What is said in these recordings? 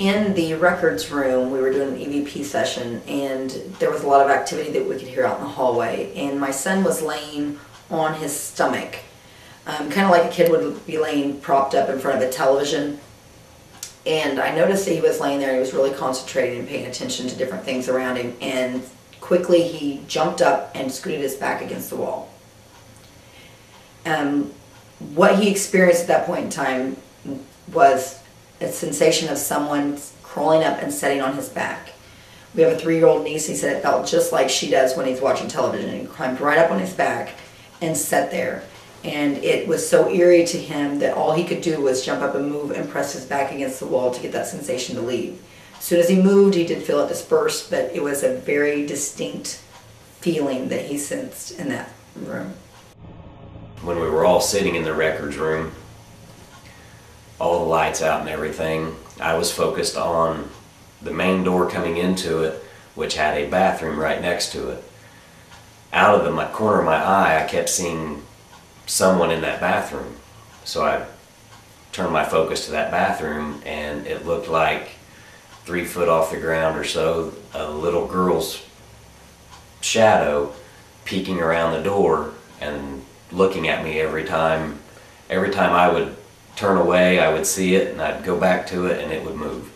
in the records room, we were doing an EVP session, and there was a lot of activity that we could hear out in the hallway. And my son was laying on his stomach, kind of like a kid would be laying propped up in front of a television. And I noticed that he was laying there and he was really concentrating and paying attention to different things around him. And quickly he jumped up and scooted his back against the wall. What he experienced at that point in time was a sensation of someone crawling up and sitting on his back. We have a 3-year-old niece. He said it felt just like she does when he's watching television. He climbed right up on his back and sat there. And it was so eerie to him that all he could do was jump up and move and press his back against the wall to get that sensation to leave. As soon as he moved, he did feel it disperse, but it was a very distinct feeling that he sensed in that room. When we were all sitting in the records room, all the lights out and everything, I was focused on the main door coming into it, which had a bathroom right next to it. Out of the corner of my eye, I kept seeing someone in that bathroom. So I turned my focus to that bathroom, and it looked like 3 foot off the ground or so, a little girl's shadow peeking around the door and looking at me every time. Every time I would turn away, I would see it, and I'd go back to it, and it would move.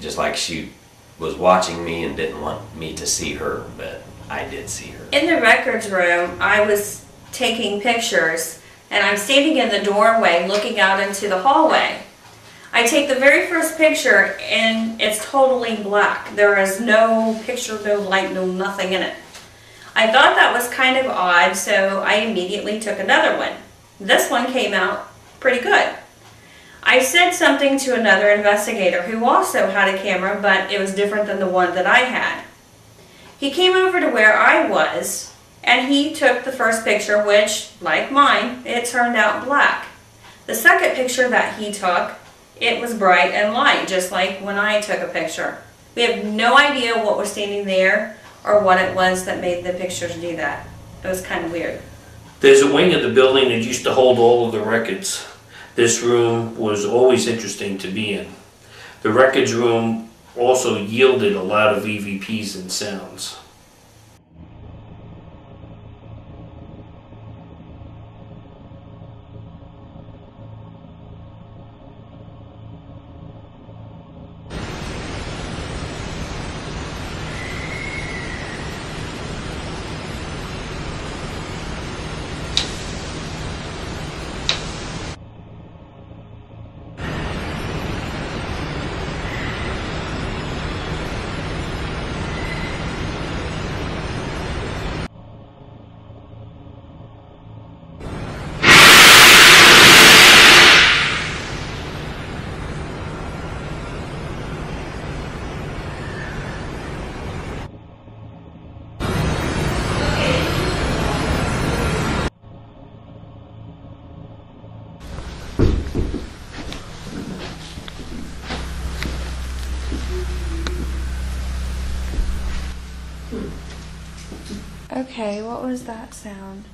Just like she was watching me and didn't want me to see her, but I did see her. In the records room, I was taking pictures, and I'm standing in the doorway looking out into the hallway. I take the very first picture, and it's totally black. There is no picture, no light, no nothing in it. I thought that was kind of odd, so I immediately took another one. This one came out pretty good. I said something to another investigator who also had a camera, but it was different than the one that I had. He came over to where I was, and he took the first picture, which, like mine, it turned out black. The second picture that he took, it was bright and light, just like when I took a picture. We have no idea what was standing there or what it was that made the pictures do that. It was kind of weird. There's a wing of the building that used to hold all of the records. This room was always interesting to be in. The records room also yielded a lot of EVPs and sounds. Okay, what was that sound?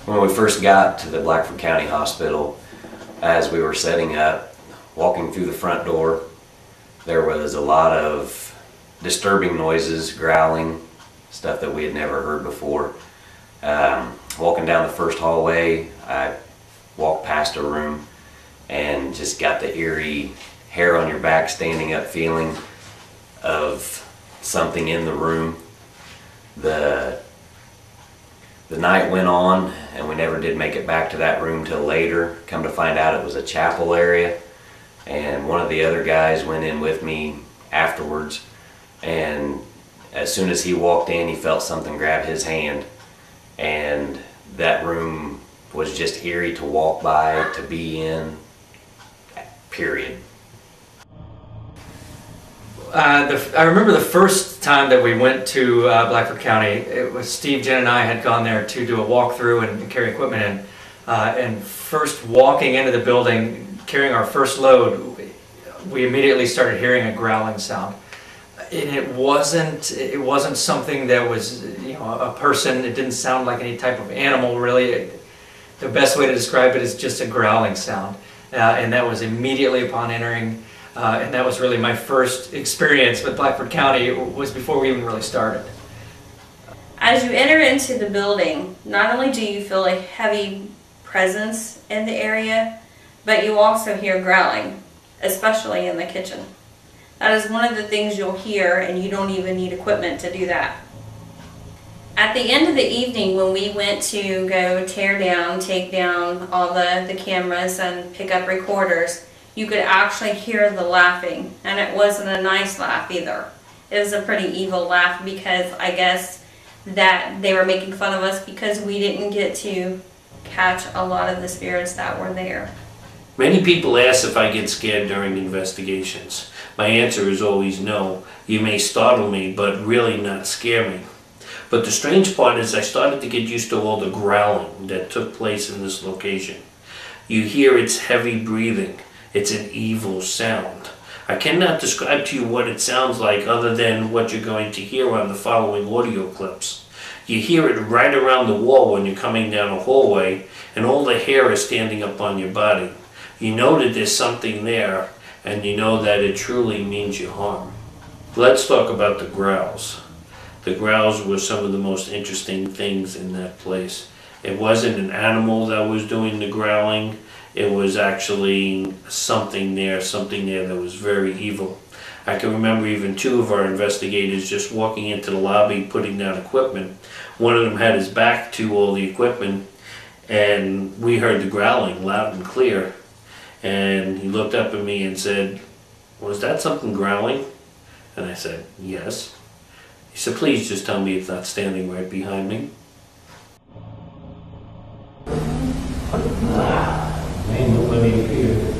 When we first got to the Blackford County Hospital, as we were setting up, walking through the front door, there was a lot of disturbing noises, growling, stuff that we had never heard before. Walking down the first hallway, I walked past a room and just got the eerie hair on your back standing up feeling of something in the room. The night went on and we never did make it back to that room till later. Come to find out it was a chapel area, and one of the other guys went in with me afterwards, and as soon as he walked in, he felt something grab his hand, and that room was just eerie to walk by, to be in, period. I remember the first time that we went to Blackford County. It was Steve, Jen, and I had gone there to do a walkthrough and carry equipment in. And first walking into the building, carrying our first load, we immediately started hearing a growling sound. And it wasn't something that was, you know, a person. It didn't sound like any type of animal, really. The best way to describe it is just a growling sound. And that was immediately upon entering. And that was really my first experience with Blackford County. It was before we even really started. As you enter into the building, not only do you feel a heavy presence in the area, but you also hear growling, especially in the kitchen. That is one of the things you'll hear, and you don't even need equipment to do that. At the end of the evening, when we went to go take down all the cameras and pick up recorders, you could actually hear the laughing, and it wasn't a nice laugh either. It was a pretty evil laugh, because I guess that they were making fun of us because we didn't get to catch a lot of the spirits that were there. Many people ask if I get scared during investigations. My answer is always no. You may startle me, but really not scare me. But the strange part is I started to get used to all the growling that took place in this location. You hear its heavy breathing. It's an evil sound. I cannot describe to you what it sounds like other than what you're going to hear on the following audio clips. You hear it right around the wall when you're coming down a hallway, and all the hair is standing up on your body. You know that there's something there, and you know that it truly means you harm. Let's talk about the growls. The growls were some of the most interesting things in that place. It wasn't an animal that was doing the growling. It was actually something there that was very evil. I can remember even two of our investigators just walking into the lobby, putting down equipment. One of them had his back to all the equipment, and we heard the growling loud and clear. And he looked up at me and said, "Was that something growling?" And I said, "Yes." He said, "Please just tell me it's not standing right behind me." Man, nobody appeared.